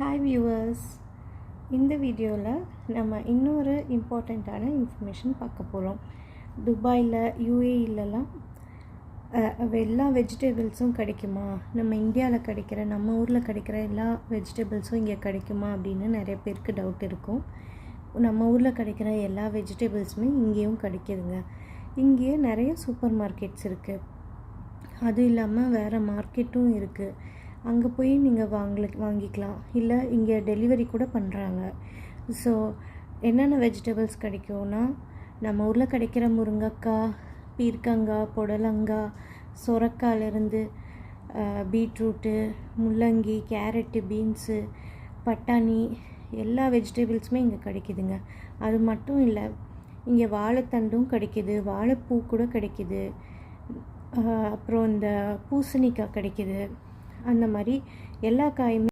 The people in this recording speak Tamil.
ஹாய் வியூவர்ஸ், இந்த வீடியோவில் நம்ம இன்னொரு இம்பார்ட்டண்ட்டான இன்ஃபர்மேஷன் பார்க்க போகிறோம். துபாயில் யூஏஇலலாம் எல்லா வெஜிடபிள்ஸும் கிடைக்குமா, நம்ம இந்தியாவில் கிடைக்கிற நம்ம ஊரில் கிடைக்கிற எல்லா வெஜிடபிள்ஸும் இங்கே கிடைக்குமா அப்படின்னு நிறைய பேருக்கு டவுட் இருக்கும். நம்ம ஊரில் கிடைக்கிற எல்லா வெஜிடபிள்ஸுமே இங்கேயும் கிடைக்கிதுங்க. இங்கேயே நிறைய சூப்பர் மார்க்கெட்ஸ் இருக்குது. அதுவும் இல்லாமல் வேறு மார்க்கெட்டும் இருக்குது. அங்கே போய் நீங்கள் வாங்கிக்கலாம், இல்லை இங்கே டெலிவரி கூட பண்ணுறாங்க. ஸோ என்னென்ன வெஜிடபிள்ஸ் கிடைக்கும்னா, நம்ம ஊரில் கிடைக்கிற முருங்கைக்காய், பீர்க்கங்காய், புடலங்காய், சொரக்காயிலேருந்து பீட்ரூட்டு, முள்ளங்கி, கேரட்டு, பீன்ஸு, பட்டாணி, எல்லா வெஜிடபிள்ஸுமே இங்கே கிடைக்குதுங்க. அது மட்டும் இல்லை, இங்கே வாழைத்தண்டும் கிடைக்கிது, வாழைப்பூ கூட கிடைக்கிது, அப்புறம் இந்த பூசணிக்காய் கிடைக்கிது. அந்த மாதிரி எல்லா காயுமே